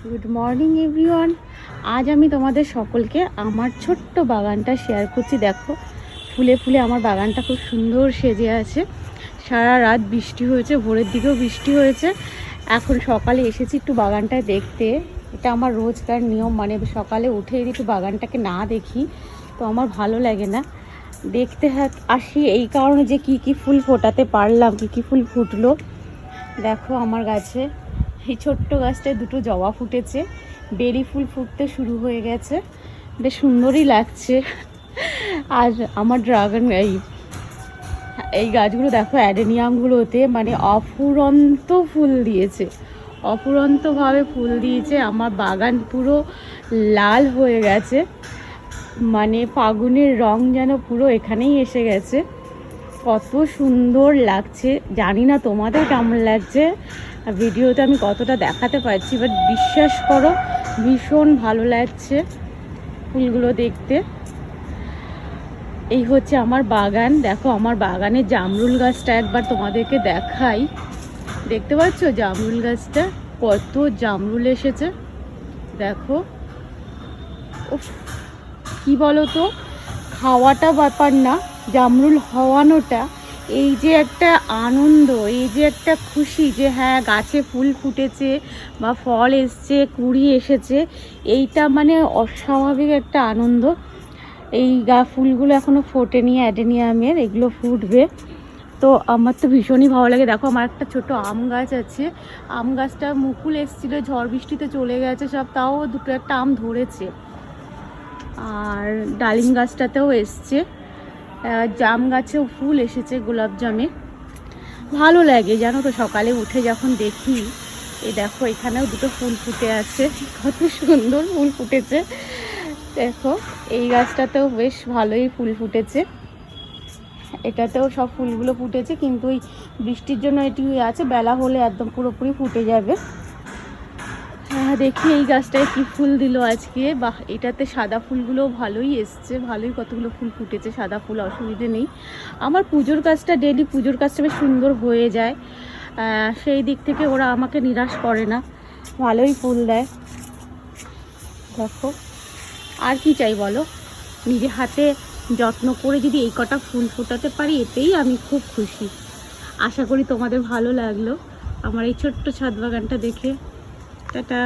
Good morning everyone. আজ আমি তোমাদের সকলকে আমার ছোট্ট বাগানটা শেয়ার করছি। দেখো ফুলে ফুলে আমার বাগানটা খুব সুন্দর সেজে আছে। সারা রাত বৃষ্টি হয়েছে, ভোরের দিকেও বৃষ্টি হয়েছে। এখন সকালে এসেছি একটু বাগানটায় দেখতে। এটা আমার রোজকার নিয়ম, মানে সকালে উঠে যদি একটু বাগানটাকে না দেখি তো আমার ভালো লাগে না। দেখতে আসি এই কারণে যে কি কি ফুল ফোটাতে পারলাম, কি কি ফুল ফুটলো। দেখো আমার গাছে, এই ছোট্ট গাছটায় দুটো জবা ফুটেছে, বেরি ফুল ফুটতে শুরু হয়ে গেছে, বেশ সুন্দরই লাগছে। আর আমার ড্রাগন এই গাছগুলো দেখো, অ্যাডেনিয়ামগুলোতে মানে অফুরন্ত ফুল দিয়েছে, অফুরন্তভাবে ফুল দিয়েছে। আমার বাগান পুরো লাল হয়ে গেছে, মানে ফাগুনের রং যেন পুরো এখানেই এসে গেছে। কত সুন্দর লাগছে, জানি না তোমাদের কেমন লাগছে, ভিডিওতে আমি কতটা দেখাতে পারছি, বাট বিশ্বাস করো ভীষণ ভালো লাগছে ফুলগুলো দেখতে। এই হচ্ছে আমার বাগান। দেখো আমার বাগানে জামরুল গাছটা একবার তোমাদেরকে দেখাই। দেখতে পাচ্ছ জামরুল গাছটা, কত জামরুল এসেছে দেখো। উফ, কি বলো তো, খাওয়াটা ব্যাপার না, জামরুল হওয়ানোটা, এই যে একটা আনন্দ, এই যে একটা খুশি যে হ্যাঁ গাছে ফুল ফুটেছে বা ফল এসছে, কুড়ি এসেছে, এইটা মানে অস্বাভাবিক একটা আনন্দ। এই ফুলগুলো এখনও ফোটেনি অ্যাডেনিয়ামের, এগুলো ফুটবে। তো আমার তো ভীষণই ভালো লাগে। দেখো আমার একটা ছোট আম গাছ আছে, আম গাছটা মুকুল এসেছিলো, ঝড় বৃষ্টিতে চলে গেছে সব, তাও দুটো একটা আম ধরেছে। আর ডালিম গাছটাতেও এসছে, জাম গাছেও ফুল এসেছে, গোলাপ জামে। ভালো লাগে জানো তো, সকালে উঠে যখন দেখি। এই দেখো এখানেও দুটো ফুল ফুটে আছে, কত সুন্দর ফুল ফুটেছে। দেখো এই গাছটাতেও বেশ ভালোই ফুল ফুটেছে, এটাতেও সব ফুলগুলো ফুটেছে, কিন্তু ওই বৃষ্টির জন্য এটি আছে, বেলা হলে একদম পুরোপুরি ফুটে যাবে। হ্যাঁ দেখি এই গাছটায় কি ফুল দিল আজকে। বাহ, এটাতে সাদা ফুলগুলো ভালোই এসছে, ভালোই কতগুলো ফুল ফুটেছে, সাদা ফুল, অসুবিধে নেই। আমার পুজোর কাজটা, ডেলি পুজোর কাজটা বেশ সুন্দর হয়ে যায়, সেই দিক থেকে ওরা আমাকে নিরাশ করে না, ভালোই ফুল দেয়। দেখো আর কি চাই বলো, নিজে হাতে যত্ন করে যদি এই কটা ফুল ফোটাতে পারি, এতেই আমি খুব খুশি। আশা করি তোমাদের ভালো লাগলো আমার এই ছোট্ট ছাদ বাগানটা দেখে। টাটা।